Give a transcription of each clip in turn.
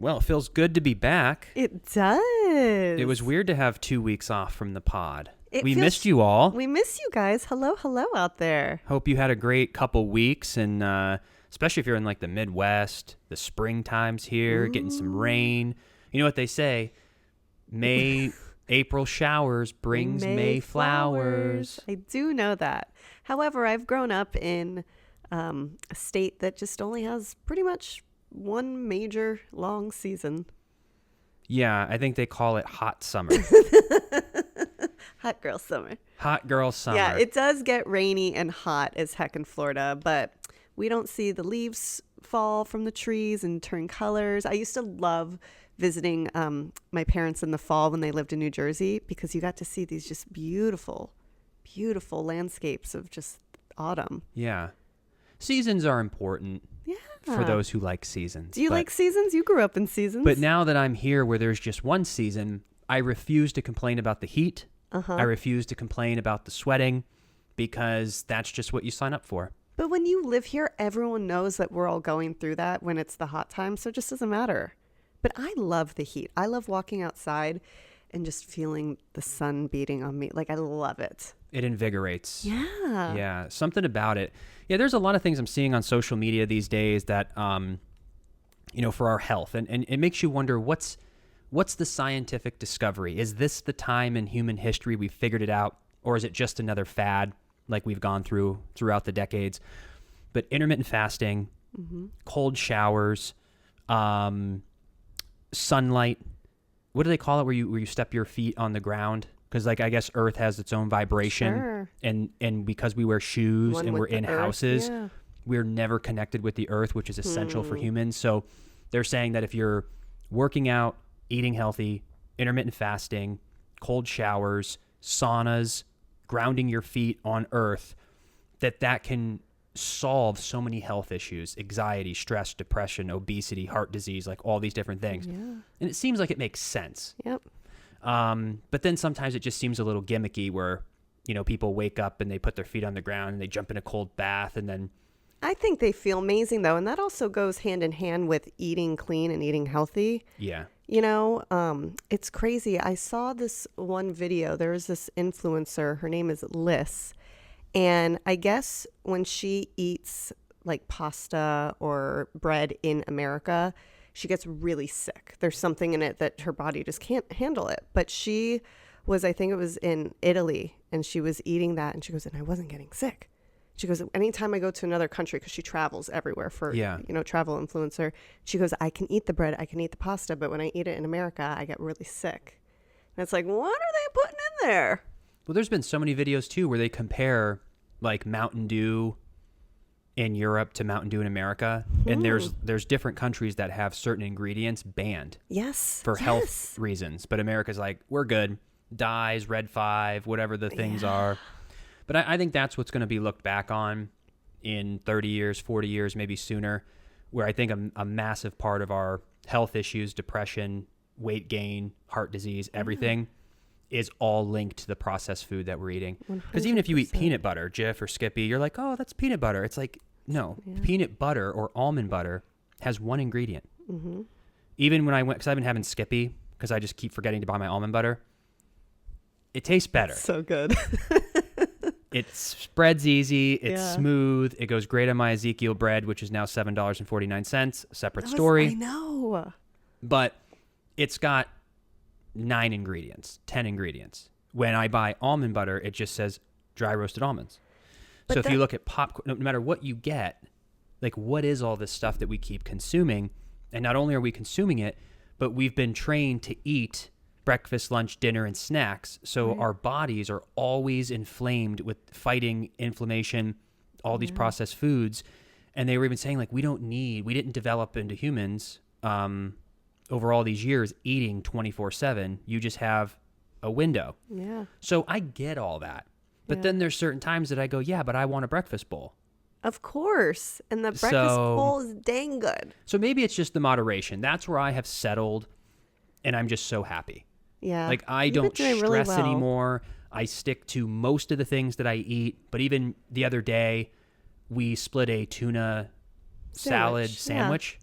Well, it feels good to be back. It does. It was weird to have 2 weeks off from the pod. We feels- missed you all. We miss you guys. Hello out there. Hope you had a great couple weeks, and especially if you're in like the Midwest, the springtime's here, getting some rain. You know what they say? April showers brings May flowers. I do know that. However, I've grown up in a state that just only has pretty much one major long season. Yeah, I think they call it hot summer. Hot girl summer. Hot girl summer. Yeah, it does get rainy and hot as heck in Florida, but we don't see the leaves fall from the trees and turn colors. I used to love visiting my parents in the fall when they lived in New Jersey, because you got to see these just beautiful, beautiful landscapes of just autumn. Yeah. Seasons are important. Yeah. For those who like seasons. Do you like seasons? You grew up in seasons. But now that I'm here where there's just one season, I refuse to complain about the heat. I refuse to complain about the sweating, because that's just what you sign up for. But when you live here, everyone knows that we're all going through that when it's the hot time, so it just doesn't matter. But I love the heat. I love walking outside and just feeling the sun beating on me. Like, I love it. It invigorates. Yeah. Yeah, something about it. Yeah, there's a lot of things I'm seeing on social media these days that, for our health. And it makes you wonder, what's the scientific discovery? Is this the time in human history we figured it out? Or is it just another fad like we've gone throughout the decades? But intermittent fasting, cold showers, sunlight. What do they call it where you step your feet on the ground? Because, like, I guess Earth has its own vibration. Sure. And because we wear shoes and we're in houses, yeah. we're never connected with the earth, which is essential for humans. So they're saying that if you're working out, eating healthy, intermittent fasting, cold showers, saunas, grounding your feet on earth, that can solve so many health issues: anxiety, stress, depression, obesity, heart disease, like all these different things. Yeah. And it seems like it makes sense. Yep. But then sometimes it just seems a little gimmicky where, people wake up and they put their feet on the ground and they jump in a cold bath and then... I think they feel amazing, though, and that also goes hand in hand with eating clean and eating healthy. Yeah. It's crazy. I saw this one video. There was this influencer. Her name is Alyssa. And I guess when she eats like pasta or bread in America, she gets really sick. There's something in it that her body just can't handle it. But she was, I think it was in Italy, and she was eating that, and she goes, and I wasn't getting sick. She goes, anytime I go to another country, because she travels everywhere for, travel influencer. She goes, I can eat the bread, I can eat the pasta, but when I eat it in America, I get really sick. And it's like, what are they putting in there? Well, there's been so many videos, too, where they compare, like, Mountain Dew in Europe to Mountain Dew in America. And there's different countries that have certain ingredients banned. Yes. For health reasons. But America's like, we're good. Dyes, Red 5, whatever the things are. But I think that's what's going to be looked back on in 30 years, 40 years, maybe sooner, where I think a massive part of our health issues, depression, weight gain, heart disease, everything is all linked to the processed food that we're eating. Because even if you eat peanut butter, Jif or Skippy, you're like, oh, that's peanut butter. It's like, no, peanut butter or almond butter has one ingredient. Mm-hmm. Even when I went, because I've been having Skippy, because I just keep forgetting to buy my almond butter, it tastes better. So good. It spreads easy. It's smooth. It goes great on my Ezekiel bread, which is now $7.49. Separate story. I know. But it's got 9 ingredients, 10 ingredients. When I buy almond butter, it just says dry roasted almonds. But so if you look at popcorn, no matter what you get, like, what is all this stuff that we keep consuming? And not only are we consuming it, but we've been trained to eat breakfast, lunch, dinner, and snacks. So our bodies are always inflamed with fighting inflammation, all these processed foods. And they were even saying, like, we didn't develop into humans over all these years eating 24/7. You just have a window. Yeah. So I get all that. But then there's certain times that I go, yeah, but I want a breakfast bowl. Of course. And the breakfast bowl is dang good. So maybe it's just the moderation. That's where I have settled, and I'm just so happy. Yeah. Like, I don't stress anymore. I stick to most of the things that I eat. But even the other day, we split a tuna salad sandwich.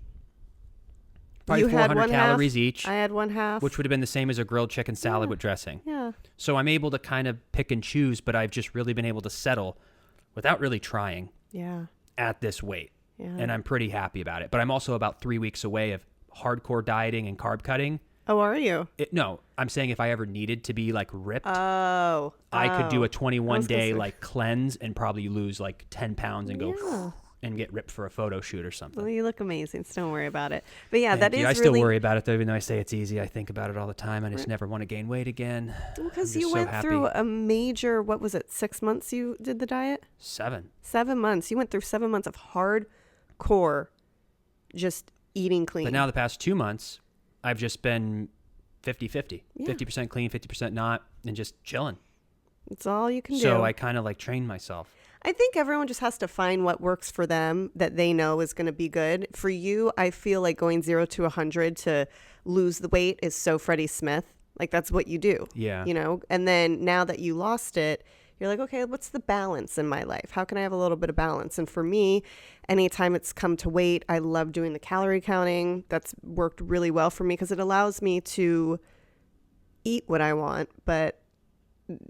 probably You had 400 one calories half. each, I had one half. which would have been the same as a grilled chicken salad with dressing. Yeah. So I'm able to kind of pick and choose, but I've just really been able to settle without really trying Yeah. at this weight. Yeah. And I'm pretty happy about it. But I'm also about 3 weeks away of hardcore dieting and carb cutting. Oh, are you? No, I'm saying if I ever needed to be like ripped, Oh. I could do a I 21 was gonna day say. like cleanse and probably lose like 10 pounds and go Yeah. and get ripped for a photo shoot or something. Well, you look amazing, so don't worry about it. But yeah, Thank that you. is I really... still worry about it though, even though I say it's easy. I think about it all the time. I just never want to gain weight again. Because I'm you just so went happy. through a major, what was it, 6 months you did the diet? 7. 7 months. You went through 7 months of hardcore just eating clean. But now the past 2 months, I've just been 50-50. Yeah. 50% clean, 50% not, and just chilling. It's all you can do. So I kind of like trained myself. I think everyone just has to find what works for them that they know is going to be good. For you, I feel like going 0 to 100 to lose the weight is so Freddie Smith. Like that's what you do. Yeah. You know? And then now that you lost it, you're like, okay, what's the balance in my life? How can I have a little bit of balance? And for me, anytime it's come to weight, I love doing the calorie counting. That's worked really well for me because it allows me to eat what I want, but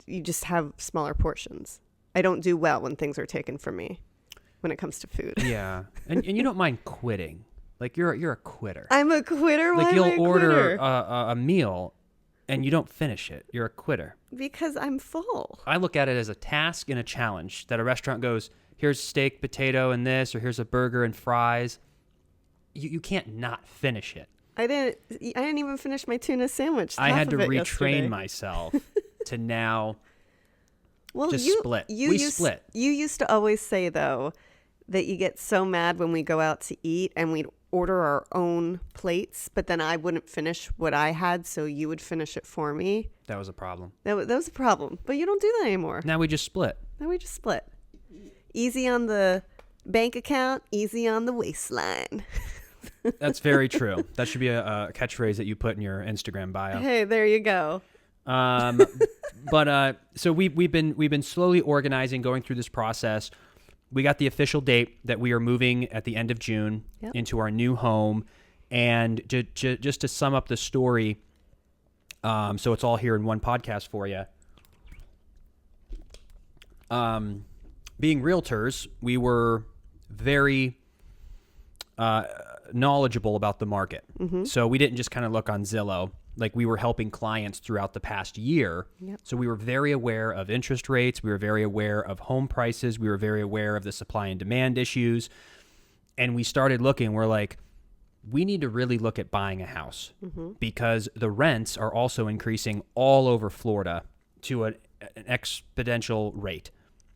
you just have smaller portions. I don't do well when things are taken from me when it comes to food. Yeah. And you don't mind quitting. Like you're a quitter. I'm a quitter. Like Why you'll am I a order quitter? a meal and you don't finish it. You're a quitter. Because I'm full. I look at it as a task and a challenge that a restaurant goes, here's steak, potato, and this, or here's a burger and fries. You can't not finish it. I didn't even finish my tuna sandwich. I half had to of it retrain yesterday. myself to now Well, just you, split. You We used, split. You used to always say, though, that you get so mad when we go out to eat and we'd order our own plates, but then I wouldn't finish what I had, so you would finish it for me. That was a problem. That was a problem. But you don't do that anymore. Now we just split. Now we just split. Easy on the bank account, easy on the waistline. That's very true. That should be a catchphrase that you put in your Instagram bio. Hey, there you go. But so we've been slowly organizing, going through this process. We got the official date that we are moving at the end of June Yep. into our new home. And just to sum up the story, so it's all here in one podcast for you. Being realtors, we were very knowledgeable about the market. Mm-hmm. So we didn't just kind of look on Zillow. Like we were helping clients throughout the past year. Yep. So we were very aware of interest rates. We were very aware of home prices. We were very aware of the supply and demand issues. And we started looking, we're like, we need to really look at buying a house because the rents are also increasing all over Florida to an exponential rate.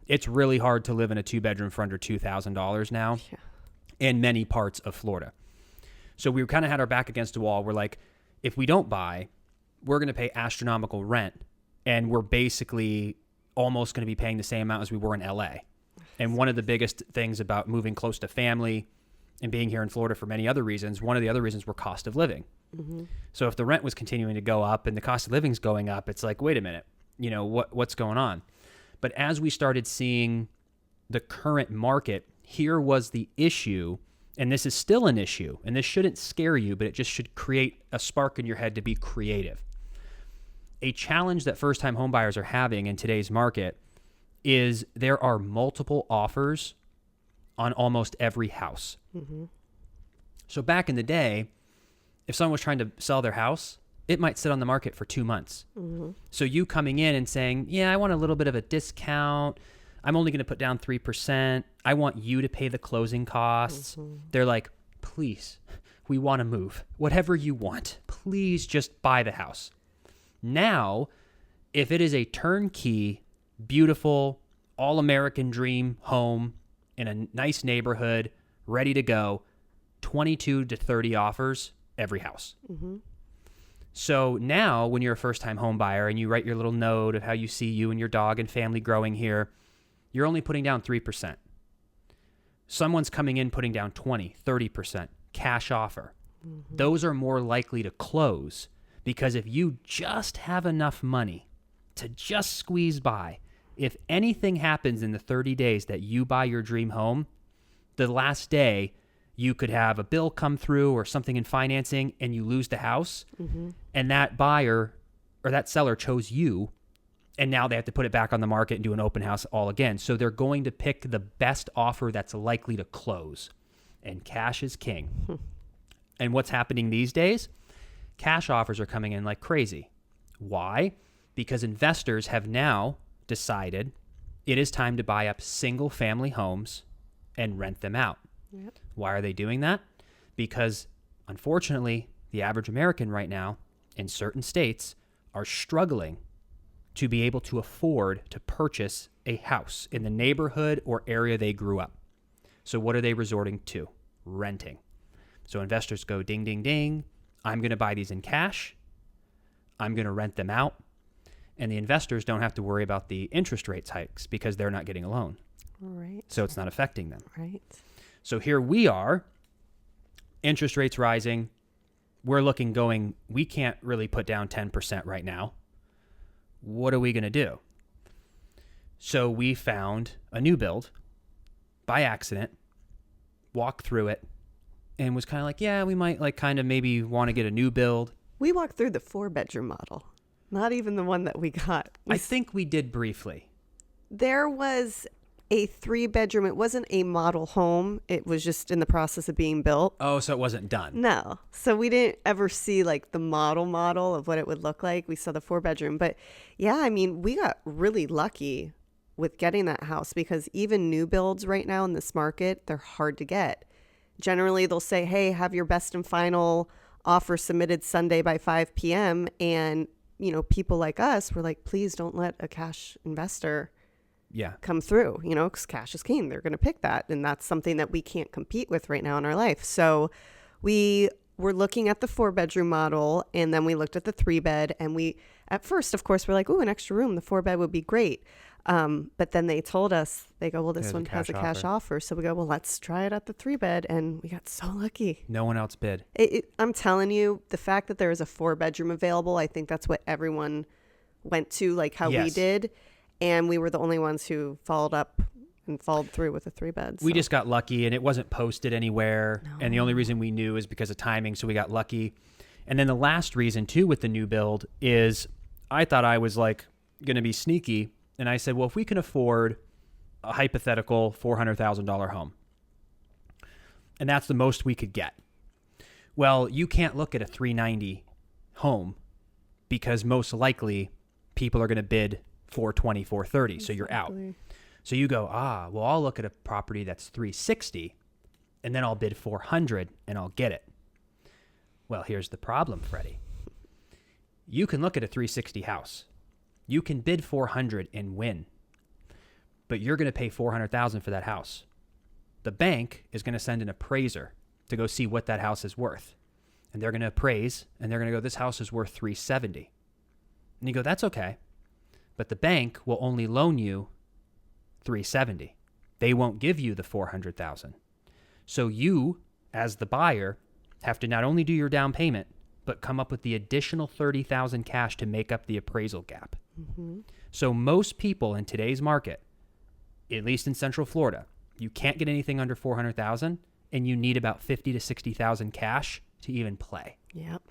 It's really hard to live in a 2-bedroom for under $2,000 now in many parts of Florida. So we kind of had our back against the wall. We're like, if we don't buy, we're going to pay astronomical rent, and we're basically almost going to be paying the same amount as we were in LA. And one of the biggest things about moving close to family and being here in Florida for many other reasons, one of the other reasons were cost of living. Mm-hmm. So if the rent was continuing to go up and the cost of living is going up, it's like, wait a minute, what's going on? But as we started seeing the current market, here was the issue. And this is still an issue, and this shouldn't scare you, but it just should create a spark in your head to be creative. A challenge that first-time homebuyers are having in today's market is there are multiple offers on almost every house. Mm-hmm. So back in the day, if someone was trying to sell their house, it might sit on the market for 2 months. Mm-hmm. So you coming in and saying, yeah, I want a little bit of a discount. I'm only going to put down 3%. I want you to pay the closing costs. Mm-hmm. They're like, please, we want to move. Whatever you want, please just buy the house. Now, if it is a turnkey, beautiful, all-American dream home in a nice neighborhood, ready to go, 22 to 30 offers every house. Mm-hmm. So now when you're a first-time home buyer and you write your little note of how you see you and your dog and family growing here, you're only putting down 3%. Someone's coming in putting down 20, 30% cash offer. Mm-hmm. Those are more likely to close because if you just have enough money to just squeeze by, if anything happens in the 30 days that you buy your dream home, the last day You could have a bill come through or something in financing and you lose the house, and that buyer or that seller chose you, and now they have to put it back on the market and do an open house all again. So they're going to pick the best offer that's likely to close, and cash is king. And what's happening these days? Cash offers are coming in like crazy. Why? Because investors have now decided it is time to buy up single family homes and rent them out. Yep. Why are they doing that? Because unfortunately, the average American right now in certain states are struggling to be able to afford to purchase a house in the neighborhood or area they grew up. So what are they resorting to? Renting. So investors go ding, ding, ding. I'm going to buy these in cash. I'm going to rent them out. And the investors don't have to worry about the interest rates hikes because they're not getting a loan. Right. So it's not affecting them. Right. So here we are, interest rates rising. We're going, we can't really put down 10% right now. What are we going to do? So we found a new build by accident, walked through it, and was kind of like, yeah, we might like kind of maybe want to get a new build. We walked through the 4-bedroom model, not even the one that we got. I think we did briefly. There was a 3-bedroom. It wasn't a model home. It was just in the process of being built. Oh, so it wasn't done. No. So we didn't ever see like the model of what it would look like. We saw the 4-bedroom. But yeah, I mean, we got really lucky with getting that house because even new builds right now in this market, they're hard to get. Generally, they'll say, hey, have your best and final offer submitted Sunday by 5 p.m. And, you know, people like us were like, please don't let a cash investor come through, you know, because cash is king. They're going to pick that. And that's something that we can't compete with right now in our life. So we were looking at the 4-bedroom model, and then we looked at the 3-bed, and we, at first, of course, we're like, ooh, an extra room. The 4-bed would be great. But then they told us, they go, well, this one has a cash offer. So we go, well, let's try it at the 3-bed. And we got so lucky. No one else bid. I'm telling you, the fact that there is a 4-bedroom available, I think that's what everyone went to, like how we did. And we were the only ones who followed up and followed through with a 3-bed. So. We just got lucky, and it wasn't posted anywhere. No. And the only reason we knew is because of timing, so we got lucky. And then the last reason, too, with the new build is I thought I was like going to be sneaky. And I said, well, if we can afford a hypothetical $400,000 home, and that's the most we could get. Well, you can't look at a $390,000 home because most likely people are going to bid $420,000, $430,000. So you're out. So you go, well, I'll look at a property that's $360,000 and then I'll bid $400,000 and I'll get it. Well, here's the problem, Freddie. You can look at a $360,000 house. You can bid $400,000 and win, but you're going to pay $400,000 for that house. The bank is going to send an appraiser to go see what that house is worth. And they're going to appraise, and they're going to go, this house is worth $370,000. And you go, that's okay. But the bank will only loan you $370,000. They won't give you the $400,000. So you, as the buyer, have to not only do your down payment, but come up with the additional $30,000 cash to make up the appraisal gap. Mm-hmm. So most people in today's market, at least in Central Florida, you can't get anything under $400,000, and you need about $50,000 to $60,000 cash to even play. Yep.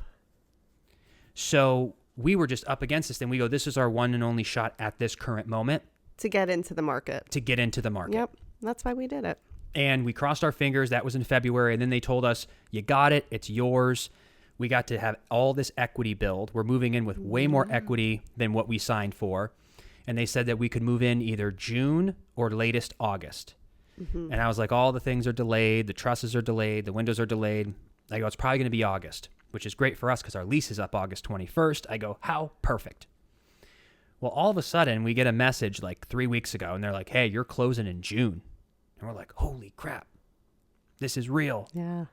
So we were just up against this, and we go, this is our one and only shot at this current moment. To get into the market. Yep. That's why we did it. And we crossed our fingers. That was in February. And then they told us, you got it. It's yours. We got to have all this equity build. We're moving in with way more equity than what we signed for. And they said that we could move in either June or latest August. Mm-hmm. And I was like, all the things are delayed. The trusses are delayed. The windows are delayed. I go, it's probably going to be August, which is great for us because our lease is up August 21st. I go, how perfect. Well, all of a sudden, we get a message like 3 weeks ago, and they're like, hey, you're closing in June. And we're like, holy crap. This is real. Yeah.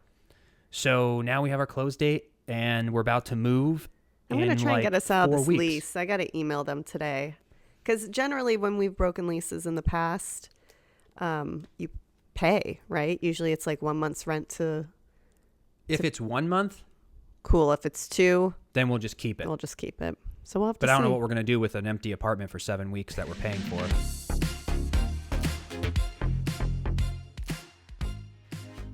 So now we have our close date, and we're about to move. I'm going to try and get us out of this lease. I got to email them today. Because generally, when we've broken leases in the past, you pay, right? Usually it's like 1 month's rent to... If it's 1 month... Cool. If it's 2... Then we'll just keep it. We'll just keep it. So we'll have to But I don't see. know what we're going to do with an empty apartment for 7 weeks that we're paying for.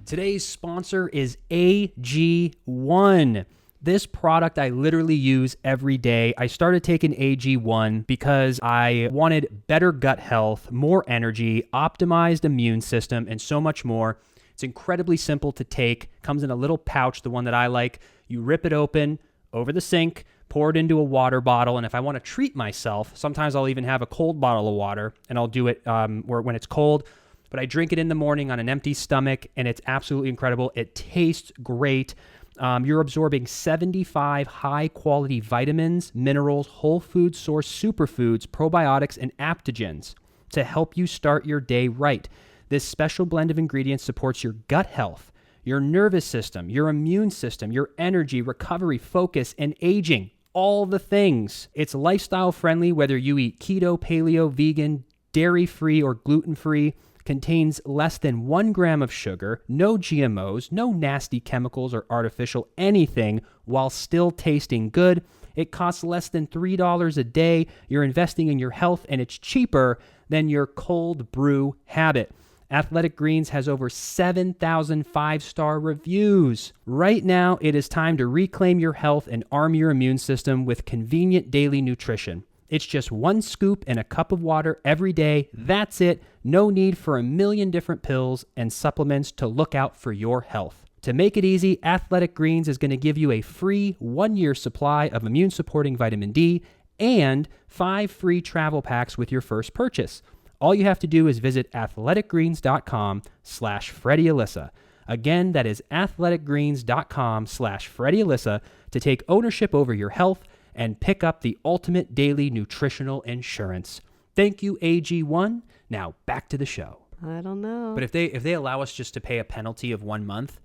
Today's sponsor is AG1. This product I literally use every day. I started taking AG1 because I wanted better gut health, more energy, optimized immune system, and so much more. It's incredibly simple to take. Comes in a little pouch, the one that I like. You rip it open over the sink, pour it into a water bottle, and if I want to treat myself, sometimes I'll even have a cold bottle of water, and I'll do it when it's cold. But I drink it in the morning on an empty stomach, and it's absolutely incredible. It tastes great. You're absorbing 75 high-quality vitamins, minerals, whole food source superfoods, probiotics, and adaptogens to help you start your day right. This special blend of ingredients supports your gut health, your nervous system, your immune system, your energy, recovery, focus, and aging. All the things. It's lifestyle friendly, whether you eat keto, paleo, vegan, dairy-free, or gluten-free. Contains less than 1 gram of sugar, no GMOs, no nasty chemicals or artificial anything, while still tasting good. It costs less than $3 a day. You're investing in your health, and it's cheaper than your cold brew habit. Athletic Greens has over 7,000 five-star reviews. Right now, it is time to reclaim your health and arm your immune system with convenient daily nutrition. It's just 1 scoop in a cup of water every day. That's it. No need for a million different pills and supplements to look out for your health. To make it easy, Athletic Greens is going to give you a free 1-year supply of immune-supporting vitamin D and 5 free travel packs with your first purchase. All you have to do is visit athleticgreens.com/FreddieAlyssa. Again, that is athleticgreens.com/FreddieAlyssa to take ownership over your health and pick up the ultimate daily nutritional insurance. Thank you, AG1. Now back to the show. I don't know. But if they allow us just to pay a penalty of 1 month,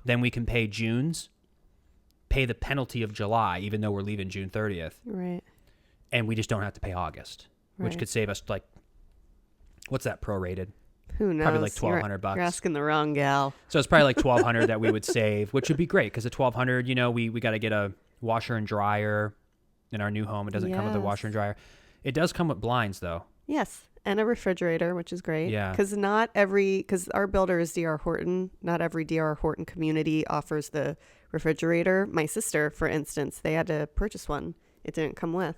then we can pay June's, pay the penalty of July, even though we're leaving June 30th. Right. And we just don't have to pay August, which Right. could save us what's that prorated? Who knows? Probably like $1,200. You're asking the wrong gal. So it's probably like $1,200 that we would save, which would be great because at $1,200, we got to get a washer and dryer in our new home. It doesn't come with a washer and dryer. It does come with blinds though. Yes, and a refrigerator, which is great. Yeah. Because our builder is D.R. Horton. Not every D.R. Horton community offers the refrigerator. My sister, for instance, they had to purchase one. It didn't come with.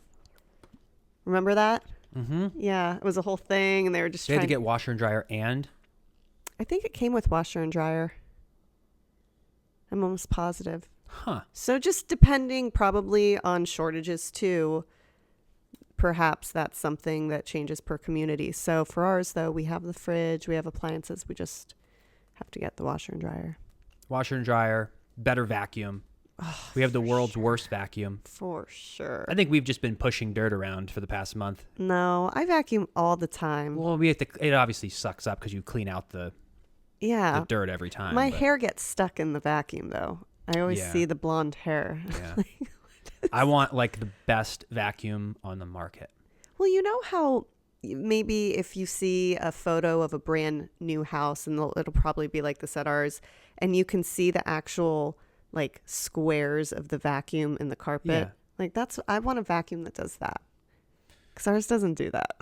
Remember that? Mm-hmm. Yeah, it was a whole thing, and they were just They had to get washer and dryer and? I think it came with washer and dryer. I'm almost positive. Huh. So just depending probably on shortages too, perhaps that's something that changes per community. So for ours, though, we have the fridge, we have appliances. We just have to get the washer and dryer. Washer and dryer, better vacuum. Oh, we have the world's worst vacuum. For sure. I think we've just been pushing dirt around for the past month. No, I vacuum all the time. Well, it obviously sucks up because you clean out the dirt every time. My hair gets stuck in the vacuum, though. I always see the blonde hair. Yeah. I want like the best vacuum on the market. Well, you know how maybe if you see a photo of a brand new house, and it'll probably be like this at ours, and you can see the actual like squares of the vacuum in the carpet. Yeah. Like I want a vacuum that does that. Because ours doesn't do that.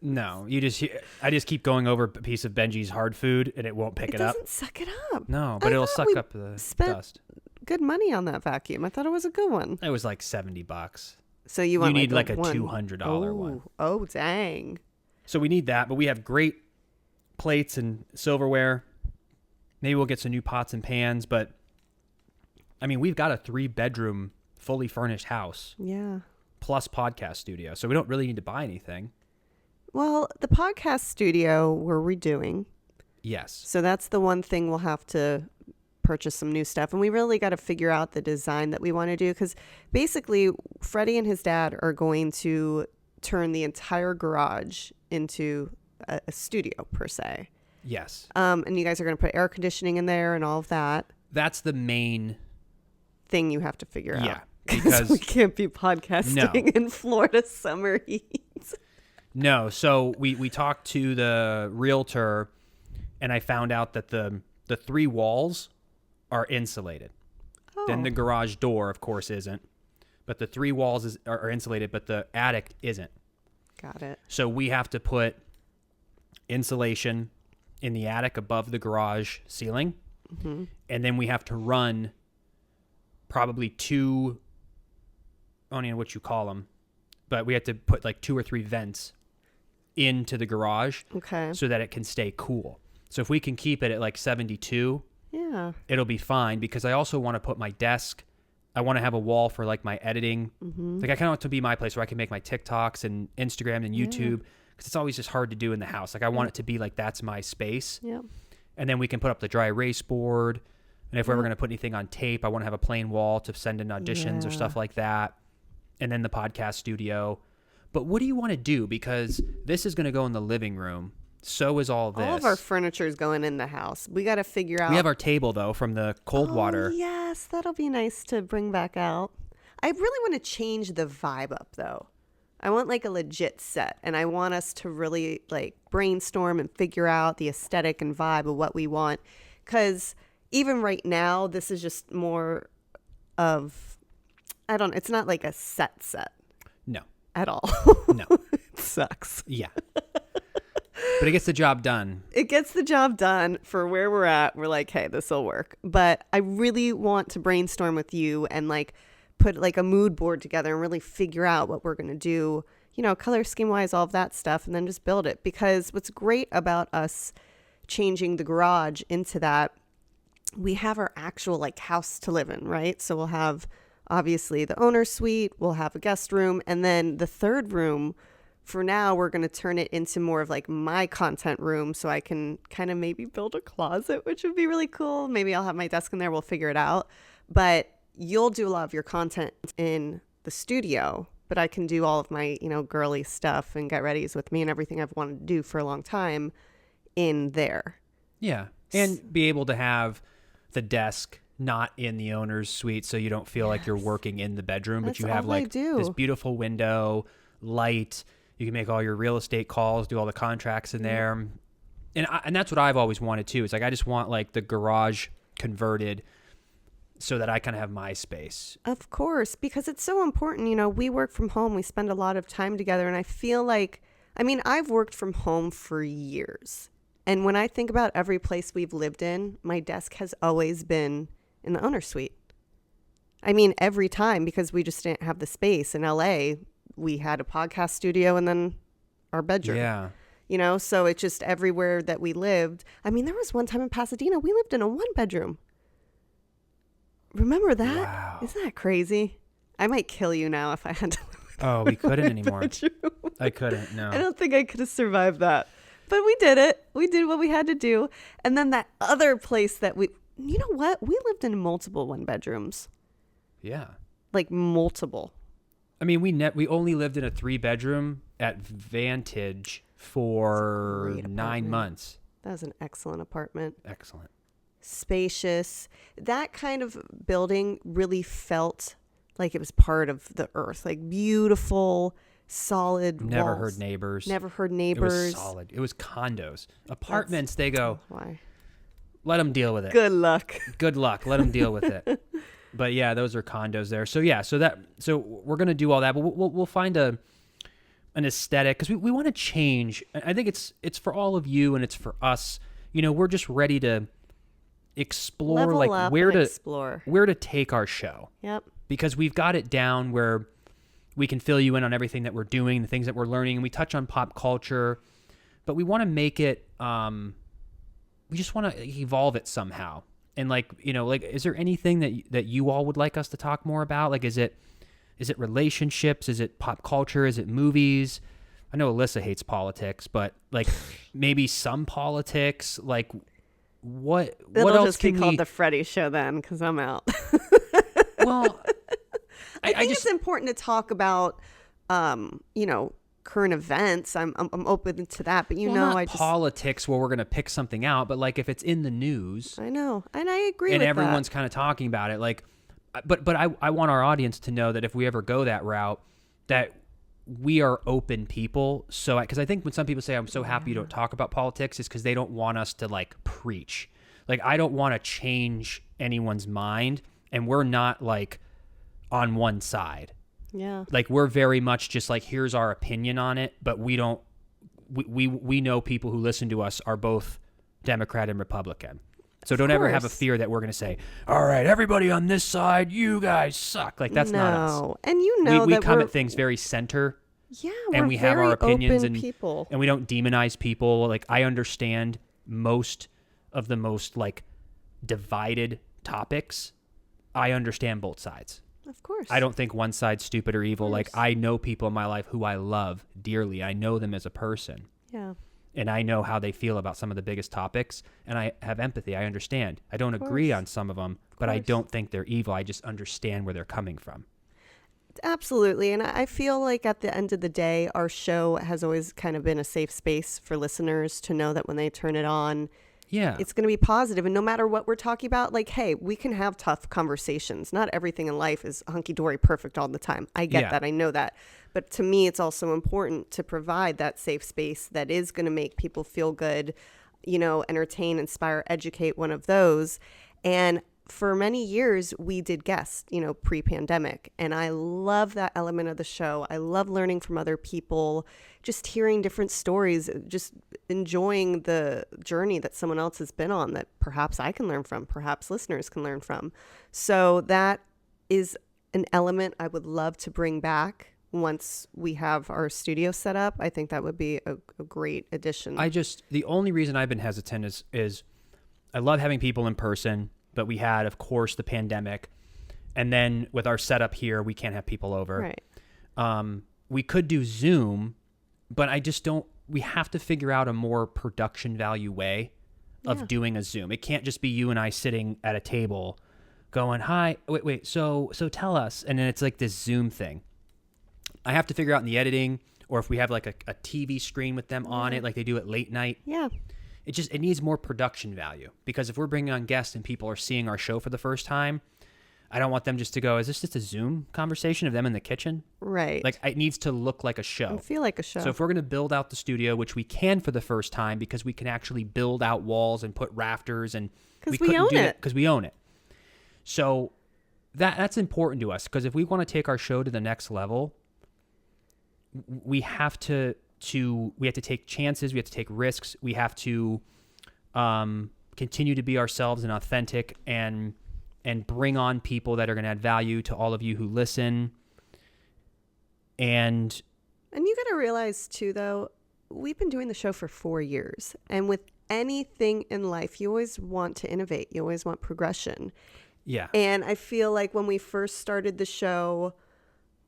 No, I just keep going over a piece of Benji's hard food and it won't pick it up. It doesn't suck it up. No, but it'll suck up the dust. Good money on that vacuum. I thought it was a good one. It was like $70. So you need like a $200 one. Oh, dang. So we need that, but we have great plates and silverware. Maybe we'll get some new pots and pans, but I mean, we've got a 3-bedroom, fully furnished house. Yeah. Plus podcast studio. So we don't really need to buy anything. Well, the podcast studio we're redoing. Yes. So that's the one thing we'll have to purchase some new stuff. And we really got to figure out the design that we want to do. Because basically, Freddie and his dad are going to turn the entire garage into a studio, per se. Yes. And you guys are going to put air conditioning in there and all of that. That's the main thing you have to figure out. Yeah. Because we can't be podcasting in Florida summer heat. No. So we talked to the realtor and I found out that the 3 walls are insulated. Oh. Then the garage door, of course, isn't. But the 3 walls are insulated, but the attic isn't. Got it. So we have to put insulation in the attic above the garage ceiling. Mm-hmm. And then we have to run probably two, I don't know what you call them, but we have to put like 2 or 3 vents into the garage so that it can stay cool. So if we can keep it at like 72, it'll be fine, because I also want to put my desk, I want to have a wall for like my editing. Like I kind of want it to be my place where I can make my TikToks and Instagram and YouTube, because it's always just hard to do in the house. Like I want it to be like that's my space. And then we can put up the dry erase board. And if we're ever going to put anything on tape, I want to have a plain wall to send in auditions or stuff like that. And then the podcast studio. But what do you want to do? Because this is going to go in the living room. So is all this. All of our furniture is going in the house. We got to figure out. We have our table, though, from the cold water. Yes, that'll be nice to bring back out. I really want to change the vibe up, though. I want like a legit set, and I want us to really like brainstorm and figure out the aesthetic and vibe of what we want. Because even right now, this is just more of, it's not like a set. No. At all. No. It sucks. Yeah. But it gets the job done. It gets the job done for where we're at. We're like, hey, this will work. But I really want to brainstorm with you and like put like a mood board together and really figure out what we're going to do, color scheme wise, all of that stuff, and then just build it. Because what's great about us changing the garage into that, we have our actual like house to live in, right? So we'll have obviously the owner's suite, we'll have a guest room, and then the third room, for now, we're going to turn it into more of like my content room, so I can kind of maybe build a closet, which would be really cool. Maybe I'll have my desk in there. We'll figure it out. But you'll do a lot of your content in the studio, but I can do all of my, girly stuff and get readies with me and everything I've wanted to do for a long time in there. Yeah. And be able to have the desk not in the owner's suite, so you don't feel like you're working in the bedroom, but you have like this beautiful window, light. You can make all your real estate calls, do all the contracts in there. And that's what I've always wanted too. It's like I just want like the garage converted so that I kind of have my space. Of course, because it's so important. We work from home. We spend a lot of time together. And I feel like, I've worked from home for years. And when I think about every place we've lived in, my desk has always been in the owner's suite. Every time, because we just didn't have the space. In LA, we had a podcast studio and then our bedroom. Yeah. So it's just everywhere that we lived. There was one time in Pasadena, we lived in a 1-bedroom. Remember that? Wow. Isn't that crazy? I might kill you now if I had to live we couldn't anymore. bedroom. I couldn't, no. I don't think I could have survived that. But we did it. We did what we had to do. And then that other place that you know what? We lived in multiple 1-bedrooms. Yeah. Like multiple. We only lived in a 3-bedroom at Vantage for 9 months. That was an excellent apartment. Excellent. Spacious. That kind of building really felt like it was part of the earth. Like beautiful, solid Never walls. heard neighbors. Never heard neighbors. It was solid. It was condos. Apartments, they go, why? let them deal with it. Good luck. Good luck. Let them deal with it. But yeah, those are condos there. So yeah, so we're gonna do all that, but we'll find an aesthetic, because we want to change. I think it's for all of you and it's for us. We're just ready to explore, Level like up where and to explore. Where to take our show. Yep. Because we've got it down where we can fill you in on everything that we're doing, the things that we're learning, and we touch on pop culture, but we want to make it. We just want to evolve it somehow. And is there anything that you all would like us to talk more about? Like, is it relationships? Is it pop culture? Is it movies? I know Alyssa hates politics, but like maybe some politics. Like, what else just can be called the Freddie Show then, because I'm out. Well, I think it's important to talk about, current events. I'm open to that, but not politics where we're going to pick something out, but like if it's in the news. I know, and I agree with and that. everyone's kind of talking about it, like, but I want our audience to know that if we ever go that route, that we are open people. So, because I think when some people say, I'm so happy you don't talk about politics, is because they don't want us to like preach. Like, I don't want to change anyone's mind, and we're not like on one side. Yeah. Like, we're very much just like, here's our opinion on it, but we know people who listen to us are both Democrat and Republican. So don't ever have a fear that we're going to say, all right, everybody on this side, you guys suck. Like, that's not us. And you know we come at things very center. Yeah, and we have our opinions and people. And we don't demonize people. Like, I understand most of the most like divided topics. I understand both sides. Of course. I don't think one side's stupid or evil. Like, I know people in my life who I love dearly. I know them as a person. Yeah. And I know how they feel about some of the biggest topics. And I have empathy. I understand. I don't agree on some of them, but I don't think they're evil. I just understand where they're coming from. Absolutely. And I feel like at the end of the day, our show has always kind of been a safe space for listeners to know that when they turn it on, it's going to be positive. And no matter what we're talking about, like, hey, we can have tough conversations. Not everything in life is hunky-dory perfect all the time. I get that. I know that. But to me, it's also important to provide that safe space that is going to make people feel good, you know, entertain, inspire, educate, one of those. And for many years, we did guests, you know, pre-pandemic. And I love that element of the show. I love learning from other people, just hearing different stories, just enjoying the journey that someone else has been on that perhaps I can learn from, perhaps listeners can learn from. So that is an element I would love to bring back once we have our studio set up. I think that would be a great addition. The only reason I've been hesitant is I love having people in person. But we had, of course, the pandemic. And then with our setup here, we can't have people over. Right. We could do Zoom, but we have to figure out a more production value way of doing a Zoom. It can't just be you and I sitting at a table going, hi, wait, so tell us. And then it's like this Zoom thing. I have to figure out in the editing, or if we have like a TV screen with them on it, like they do at late night. Yeah. It needs more production value, because if we're bringing on guests and people are seeing our show for the first time, I don't want them just to go, is this just a Zoom conversation of them in the kitchen? Right. Like, it needs to look like a show. And feel like a show. So if we're going to build out the studio, which we can for the first time, because we can actually build out walls and put rafters, and because we own it. Because we own it. So that's important to us, because if we want to take our show to the next level, we have to take chances. We have to take risks. We have to continue to be ourselves and authentic, and bring on people that are going to add value to all of you who listen. And you got to realize too, though, we've been doing the show for 4 years, and with anything in life, you always want to innovate. You always want progression. Yeah. And I feel like when we first started the show,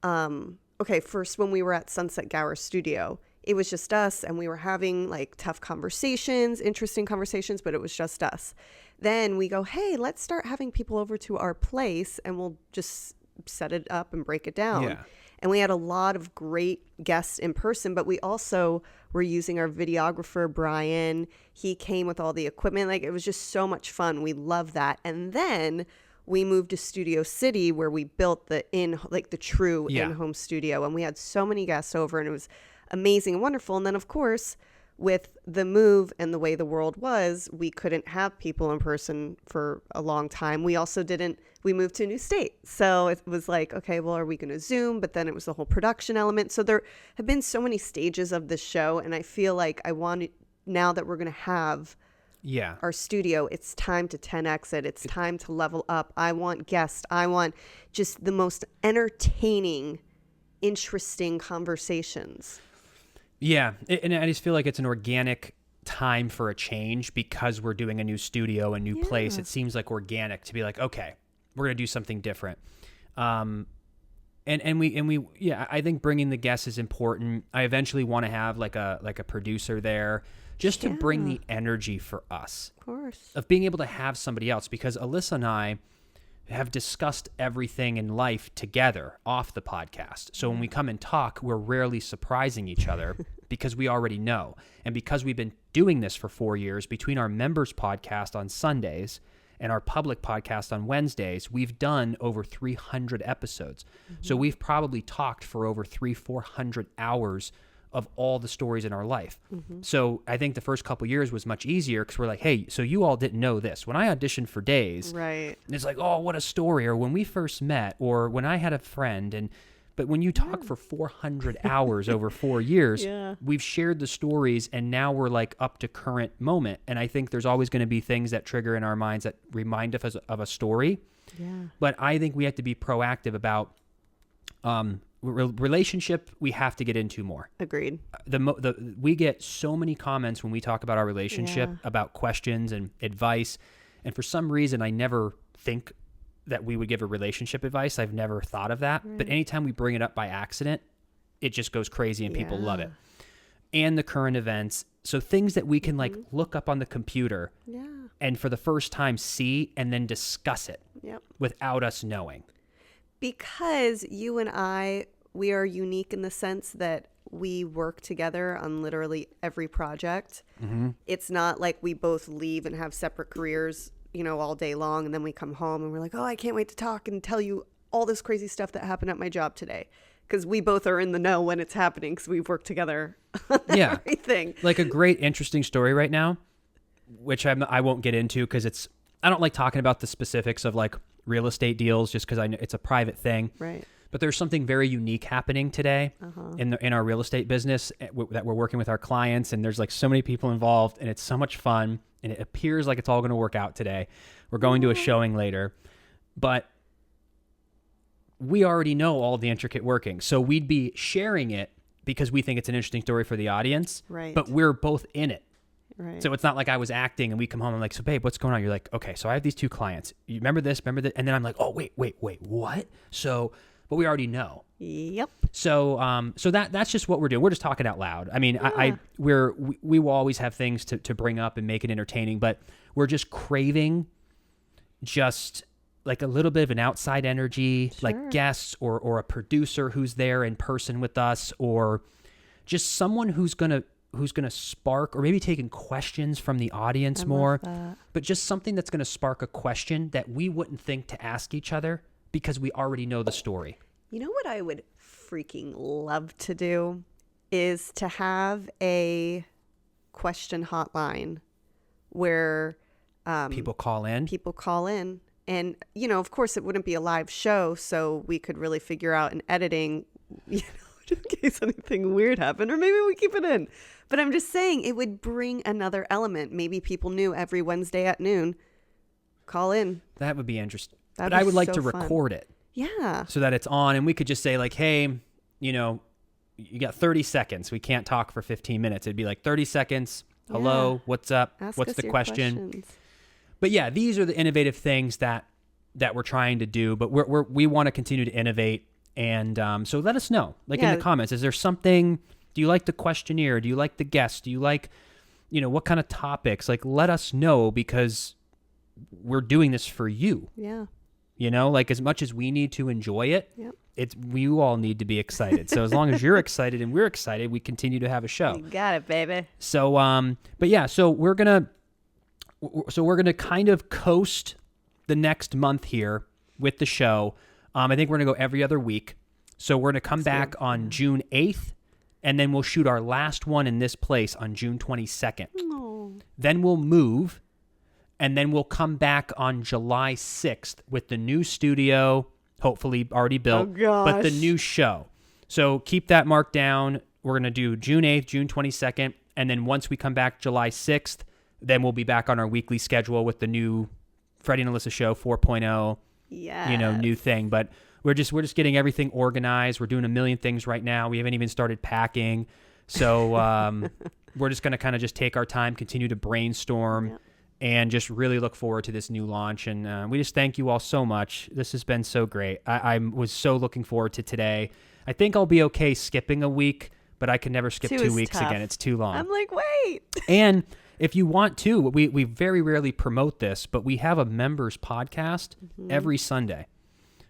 first when we were at Sunset Gower Studio, it was just us, and we were having like tough conversations, interesting conversations, but it was just us. Then we go, hey, let's start having people over to our place, and we'll just set it up and break it down. Yeah. And we had a lot of great guests in person, but we also were using our videographer, Brian. He came with all the equipment. Like, it was just so much fun. We love that. And then we moved to Studio City, where we built the true in-home studio, and we had so many guests over, and it was amazing and wonderful. And then, of course, with the move and the way the world was, we couldn't have people in person for a long time. We also we moved to a new state. So it was like, okay, well, are we going to Zoom? But then it was the whole production element. So there have been so many stages of this show. And I feel like now that we're going to have our studio, it's time to 10X it. It's time to level up. I want guests. I want just the most entertaining, interesting conversations. Yeah, and I just feel like it's an organic time for a change, because we're doing a new studio, a new place. It seems like organic to be like, okay, we're gonna do something different. I think bringing the guests is important. I eventually want to have like a producer there, just to bring the energy for us, of course, of being able to have somebody else, because Alyssa and I have discussed everything in life together off the podcast. So when we come and talk, we're rarely surprising each other because we already know. And because we've been doing this for 4 years, between our members podcast on Sundays and our public podcast on Wednesdays, we've done over 300 episodes. Mm-hmm. So we've probably talked for over 300-400 hours of all the stories in our life. Mm-hmm. So I think the first couple years was much easier, because we're like, hey, so you all didn't know this. When I auditioned for Days, right, it's like, oh, what a story. Or when we first met, or when I had a friend, and But when you talk for 400 hours over 4 years, we've shared the stories, and now we're like up to current moment. And I think there's always going to be things that trigger in our minds that remind us of a story. Yeah. But I think we have to be proactive about relationship. We have to get into more. Agreed. We get so many comments when we talk about our relationship, about questions and advice. And for some reason, I never think that we would give a relationship advice. I've never thought of that. Right. But anytime we bring it up by accident, it just goes crazy and people love it. And the current events. So things that we can like look up on the computer and for the first time see and then discuss it without us knowing. Because you and I, we are unique in the sense that we work together on literally every project. Mm-hmm. It's not like we both leave and have separate careers, you know, all day long, and then we come home and we're like, oh, I can't wait to talk and tell you all this crazy stuff that happened at my job today. Because we both are in the know when it's happening because we've worked together on everything. Like a great, interesting story right now, which I won't get into because I don't like talking about the specifics of like real estate deals just because I know it's a private thing. Right. But there's something very unique happening today in our real estate business that we're working with our clients, and there's like so many people involved, and it's so much fun, and it appears like it's all going to work out today. We're going to a showing later, but we already know all the intricate working, so we'd be sharing it because we think it's an interesting story for the audience, right? But we're both in it. Right. So it's not like I was acting and we come home and I'm like, so babe, what's going on? You're like, okay, so I have these 2 clients. You remember this? And then I'm like, oh, wait, what? So, but we already know. Yep. So, that's just what we're doing. We're just talking out loud. I mean, we will always have things to bring up and make it entertaining, but we're just craving just like a little bit of an outside energy, like guests or a producer who's there in person with us, or just someone who's going to spark, or maybe taking questions from the audience more, but just something that's going to spark a question that we wouldn't think to ask each other because we already know the story. You know what I would freaking love to do is to have a question hotline where people call in. And, you know, of course it wouldn't be a live show, so we could really figure out in editing, you know, in case anything weird happened, or maybe we keep it in. But I'm just saying it would bring another element. Maybe people knew every Wednesday at noon, call in. That would be interesting. But I would like to record it. Yeah. So that it's on and we could just say like, hey, you know, you got 30 seconds. We can't talk for 15 minutes. It'd be like 30 seconds. Hello, what's up? What's the question? Questions. But yeah, these are the innovative things that we're trying to do, but we want to continue to innovate. And so let us know, like in the comments, is there something, do you like the questionnaire? Do you like the guests? Do you like, you know, what kind of topics? Like, let us know because we're doing this for you. Yeah. You know, like as much as we need to enjoy it, we all need to be excited. So as long as you're excited and we're excited, we continue to have a show. You got it, baby. So, but yeah, so we're going to kind of coast the next month here with the show. I think we're going to go every other week. So we're going to come back on June 8th, and then we'll shoot our last one in this place on June 22nd. Oh. Then we'll move, and then we'll come back on July 6th with the new studio, hopefully already built, but the new show. So keep that marked down. We're going to do June 8th, June 22nd, and then once we come back July 6th, then we'll be back on our weekly schedule with the new Freddie and Alyssa show 4.0. Yeah. You know, new thing. But we're just getting everything organized. We're doing a million things right now. We haven't even started packing. So we're just going to kind of just take our time, continue to brainstorm, and just really look forward to this new launch. And we just thank you all so much. This has been so great. I was so looking forward to today. I think I'll be okay skipping a week, but I can never skip 2 weeks tough. Again. It's too long. I'm like, wait. And if you want to, we very rarely promote this, but we have a members podcast every Sunday.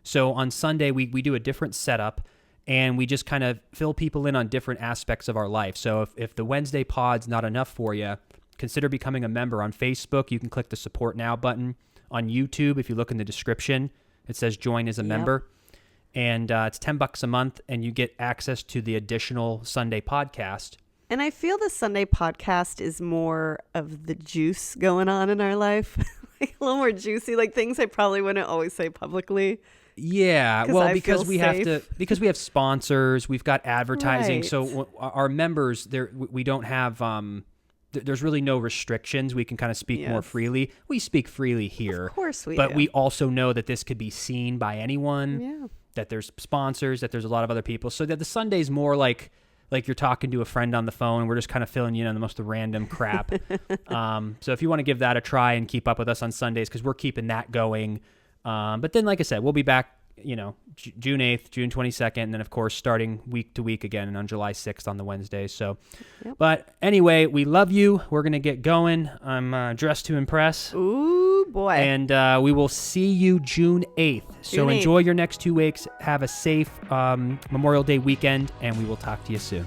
So on Sunday, we do a different setup, and we just kind of fill people in on different aspects of our life. So if the Wednesday pod's not enough for you, consider becoming a member. On Facebook, you can click the Support Now button. On YouTube, if you look in the description, it says Join as a Member. And it's $10 a month, and you get access to the additional Sunday podcast. And I feel the Sunday podcast is more of the juice going on in our life. Like a little more juicy, like things I probably wouldn't always say publicly. Yeah, 'Cause well, I because feel we have to, safe. because we have sponsors, we've got advertising. Right. So our members, there we don't have. There's really no restrictions. We can kind of speak more Yes. freely. We speak freely here, Of course we but do. we also know that this could be seen by anyone. Yeah. That there's sponsors, that there's a lot of other people. So that the Sunday's more like you're talking to a friend on the phone, and we're just kind of filling you in on the most random crap. So if you want to give that a try and keep up with us on Sundays, because we're keeping that going. But then, like I said, we'll be back, June 8th, June 22nd, and then, of course, starting week to week again, and on July 6th on the Wednesdays. So, But anyway, we love you. We're going to get going. I'm dressed to impress. Ooh, boy. And we will see you June 8th. So June 8th. enjoy your next 2 weeks. Have a safe Memorial Day weekend, and we will talk to you soon.